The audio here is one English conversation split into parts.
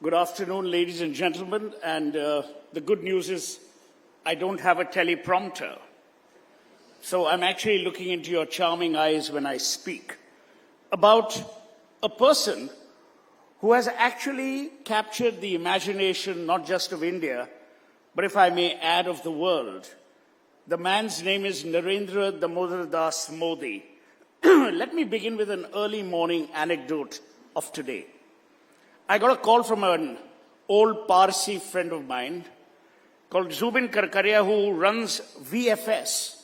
Good afternoon, ladies and gentlemen. And the good news is I don't have a teleprompter. So I'm actually looking into your charming eyes when I speak about a person who has actually captured the imagination not just of India, but if I may add, of the world. The man's name is Narendra Damodar Das Modi. Let me begin with an early morning anecdote of today. I got a call from an old Parsi friend of mine called Zubin Karkaria, who runs VFS.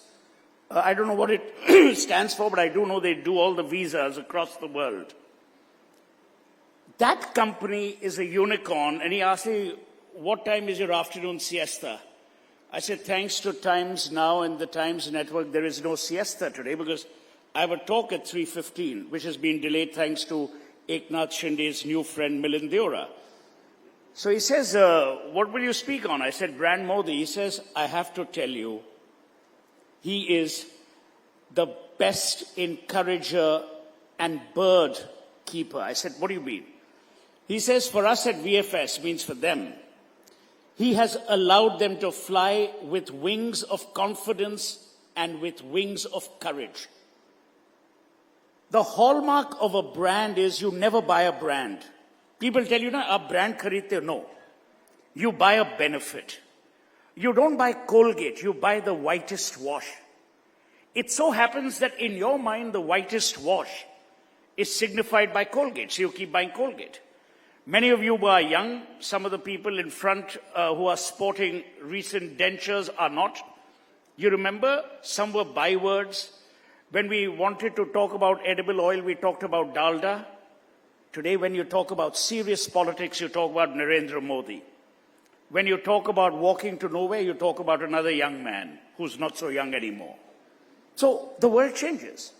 I don't know what it stands for, but I do know they do all the visas across the world. That company is a unicorn, and he asked me, what time is your afternoon siesta? I said, thanks to Times Now and the Times Network, there is no siesta today because I have a talk at 3:15, which has been delayed thanks to Eknath Shinde's new friend, Milind Deora. So he says, what will you speak on? I said, Brand Modi. He says, I have to tell you, he is the best encourager and bird keeper. I said, what do you mean? He says, for us at VFS, means for them, he has allowed them to fly with wings of confidence and with wings of courage. The hallmark of a brand is you never buy a brand. People tell you, na, a brand kharidte. No. You buy a benefit. You don't buy Colgate, you buy the whitest wash. It so happens that in your mind, the whitest wash is signified by Colgate, so you keep buying Colgate. Many of you who are young, some of the people in front who are sporting recent dentures are not. You remember, some were bywords. When we wanted to talk about edible oil, we talked about dalda. Today, when you talk about serious politics, you talk about Narendra Modi. When you talk about walking to nowhere, you talk about another young man who's not so young anymore. So the world changes.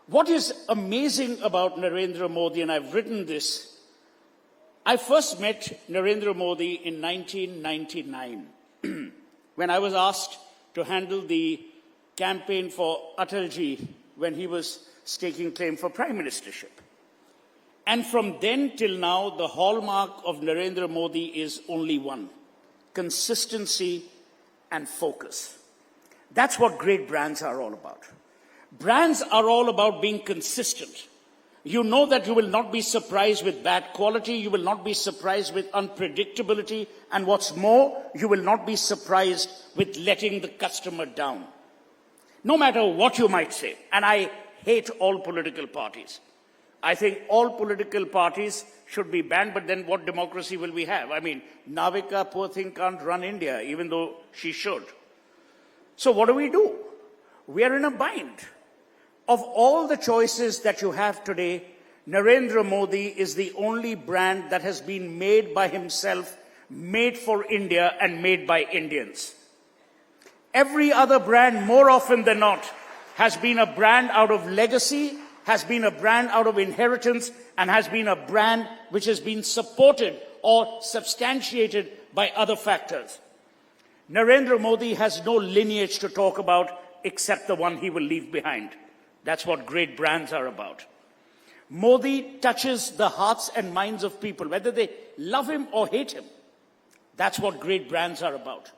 What is amazing about Narendra Modi, and I've written this, I first met Narendra Modi in 1999 when I was asked to handle the campaign for Atalji when he was staking claim for prime ministership. And from then till now, the hallmark of Narendra Modi is only one: consistency and focus. That's what great brands are all about. Brands are all about being consistent. You know that you will not be surprised with bad quality, you will not be surprised with unpredictability, and what's more, you will not be surprised with letting the customer down. No matter what you might say, and I hate all political parties. I think all political parties should be banned, but then what democracy will we have? I mean, Navika, poor thing, can't run India, even though she should. So what do? We are in a bind. Of all the choices that you have today, Narendra Modi is the only brand that has been made by himself, made for India, and made by Indians. Every other brand, more often than not, has been a brand out of legacy, has been a brand out of inheritance, and has been a brand which has been supported or substantiated by other factors. Narendra Modi has no lineage to talk about except the one he will leave behind. That's what great brands are about. Modi touches the hearts and minds of people, whether they love him or hate him. That's what great brands are about.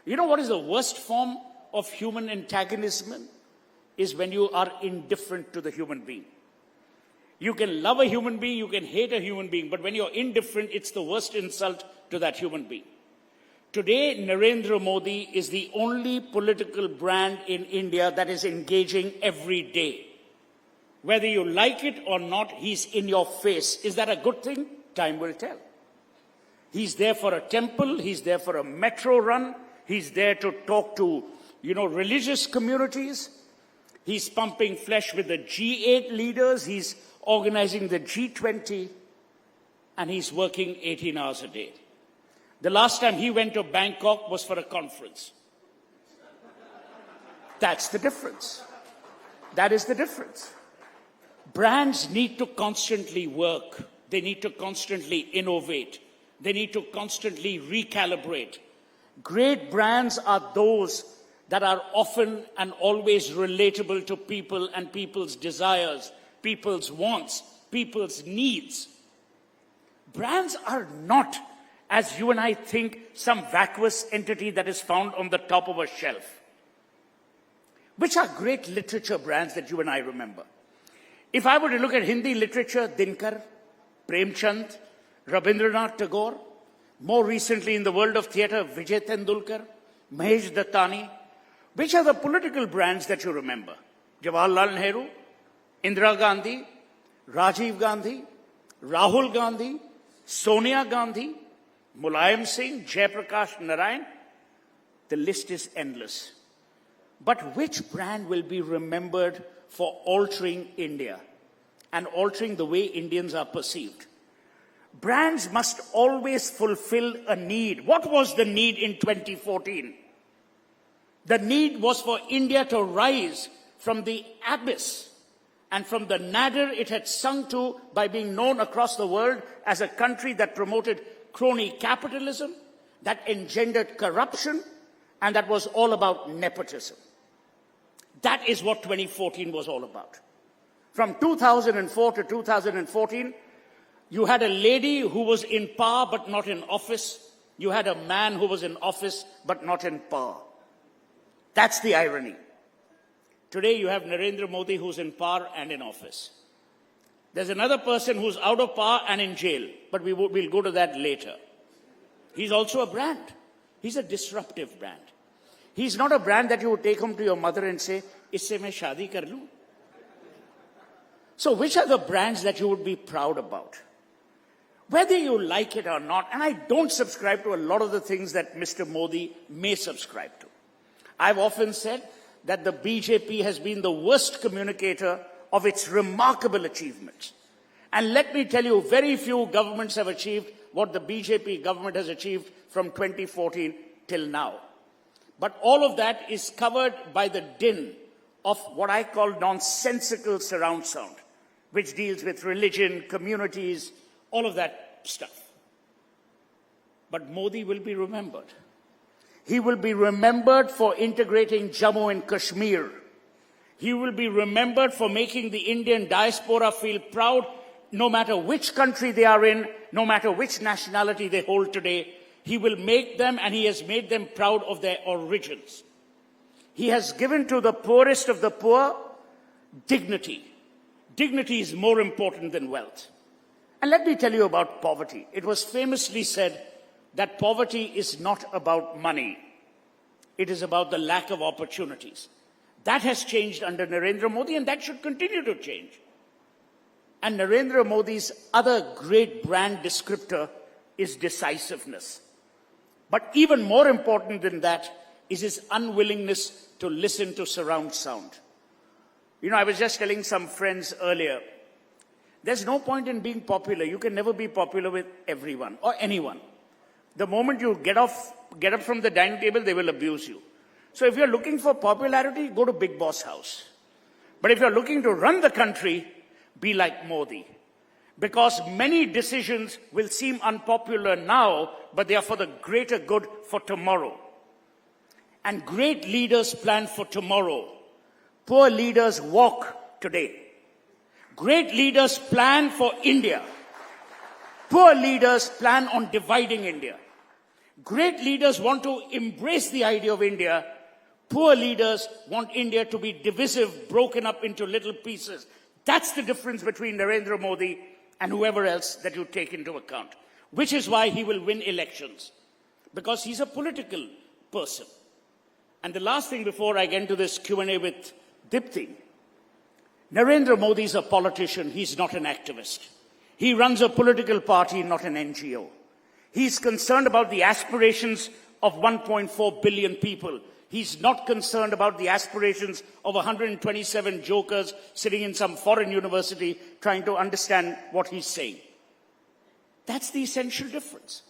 You know what is the worst form of human antagonism? Is when you are indifferent to the human being. You can love a human being, you can hate a human being, but when you're indifferent, it's the worst insult to that human being. Today, Narendra Modi is the only political brand in India that is engaging every day. Whether you like it or not, he's in your face. Is that a good thing? Time will tell. He's there for a temple, he's there for a metro run, he's there to talk to, religious communities. He's pumping flesh with the G8 leaders, he's organizing the G20, and he's working 18 hours a day. The last time he went to Bangkok was for a conference. That's the difference. That is the difference. Brands need to constantly work. They need to constantly innovate. They need to constantly recalibrate. Great brands are those that are often and always relatable to people and people's desires, people's wants, people's needs. Brands are not, as you and I think, some vacuous entity that is found on the top of a shelf. Which are great literature brands that you and I remember. If I were to look at Hindi literature, Dinkar, Premchand, Rabindranath Tagore, more recently in the world of theatre, Vijay Tendulkar, Mahesh Dattani, which are the political brands that you remember? Jawaharlal Nehru, Indira Gandhi, Rajiv Gandhi, Rahul Gandhi, Sonia Gandhi, Mulayam Singh, Jayaprakash Narayan. The list is endless. But which brand will be remembered for altering India and altering the way Indians are perceived? Brands must always fulfill a need. What was the need in 2014? The need was for India to rise from the abyss and from the nadir it had sunk to by being known across the world as a country that promoted crony capitalism, that engendered corruption, and that was all about nepotism. That is what 2014 was all about. From 2004 to 2014, you had a lady who was in power but not in office. You had a man who was in office but not in power. That's the irony. Today you have Narendra Modi who's in power and in office. There's another person who's out of power and in jail, but we'll go to that later. He's also a brand. He's a disruptive brand. He's not a brand that you would take home to your mother and say, "Isse main shaadi kar loon." So which are the brands that you would be proud about? Whether you like it or not, and I don't subscribe to a lot of the things that Mr. Modi may subscribe to. I've often said that the BJP has been the worst communicator of its remarkable achievements. And let me tell you, very few governments have achieved what the BJP government has achieved from 2014 till now. But all of that is covered by the din of what I call nonsensical surround sound, which deals with religion, communities, all of that stuff. But Modi will be remembered. He will be remembered for integrating Jammu and Kashmir. He will be remembered for making the Indian diaspora feel proud, no matter which country they are in, no matter which nationality they hold today. He will make them, and he has made them proud of their origins. He has given to the poorest of the poor dignity. Dignity is more important than wealth. And let me tell you about poverty. It was famously said that poverty is not about money. It is about the lack of opportunities. That has changed under Narendra Modi, and that should continue to change. And Narendra Modi's other great brand descriptor is decisiveness. But even more important than that is his unwillingness to listen to surround sound. You know, I was just telling some friends earlier, there's no point in being popular. You can never be popular with everyone or anyone. The moment you get up from the dining table, they will abuse you. So if you're looking for popularity, go to Big Boss house. But if you're looking to run the country, be like Modi. Because many decisions will seem unpopular now, but they are for the greater good for tomorrow. And great leaders plan for tomorrow. Poor leaders walk today. Great leaders plan for India. Poor leaders plan on dividing India. Great leaders want to embrace the idea of India. Poor leaders want India to be divisive, broken up into little pieces. That's the difference between Narendra Modi and whoever else that you take into account. Which is why he will win elections. Because he's a political person. And the last thing before I get into this Q&A with Dipti, Narendra Modi is a politician. He's not an activist. He runs a political party, not an NGO. He's concerned about the aspirations of 1.4 billion people. He's not concerned about the aspirations of 127 jokers sitting in some foreign university trying to understand what he's saying. That's the essential difference.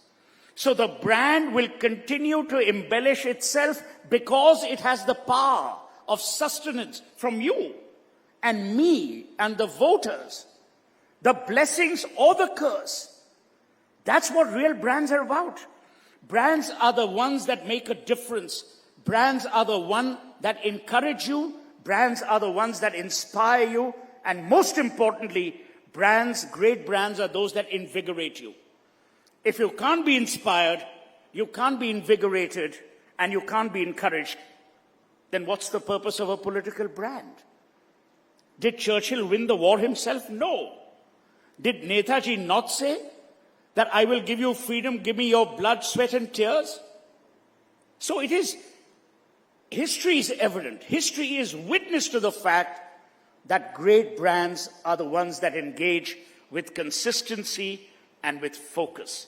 So the brand will continue to embellish itself because it has the power of sustenance from you and me and the voters. The blessings or the curse. That's what real brands are about. Brands are the ones that make a difference. Brands are the ones that encourage you. Brands are the ones that inspire you. And most importantly, brands, great brands, are those that invigorate you. If you can't be inspired, you can't be invigorated, and you can't be encouraged, then what's the purpose of a political brand? Did Churchill win the war himself? No. Did Netaji not say that I will give you freedom, give me your blood, sweat and tears? So it is, history is evident. History is witness to the fact that great brands are the ones that engage with consistency and with focus.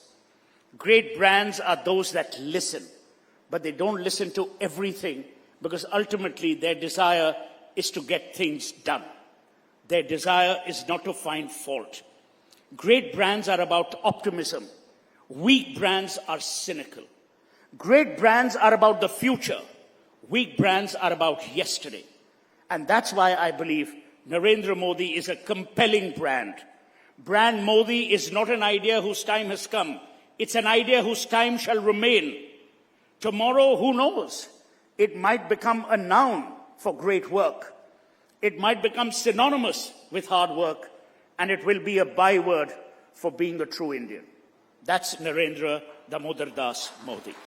Great brands are those that listen, but they don't listen to everything because ultimately their desire is to get things done. Their desire is not to find fault. Great brands are about optimism. Weak brands are cynical. Great brands are about the future. Weak brands are about yesterday. And that's why I believe Narendra Modi is a compelling brand. Brand Modi is not an idea whose time has come. It's an idea whose time shall remain. Tomorrow, who knows? It might become a noun for great work. It might become synonymous with hard work, and it will be a byword for being a true Indian. That's Narendra Damodar Das Modi.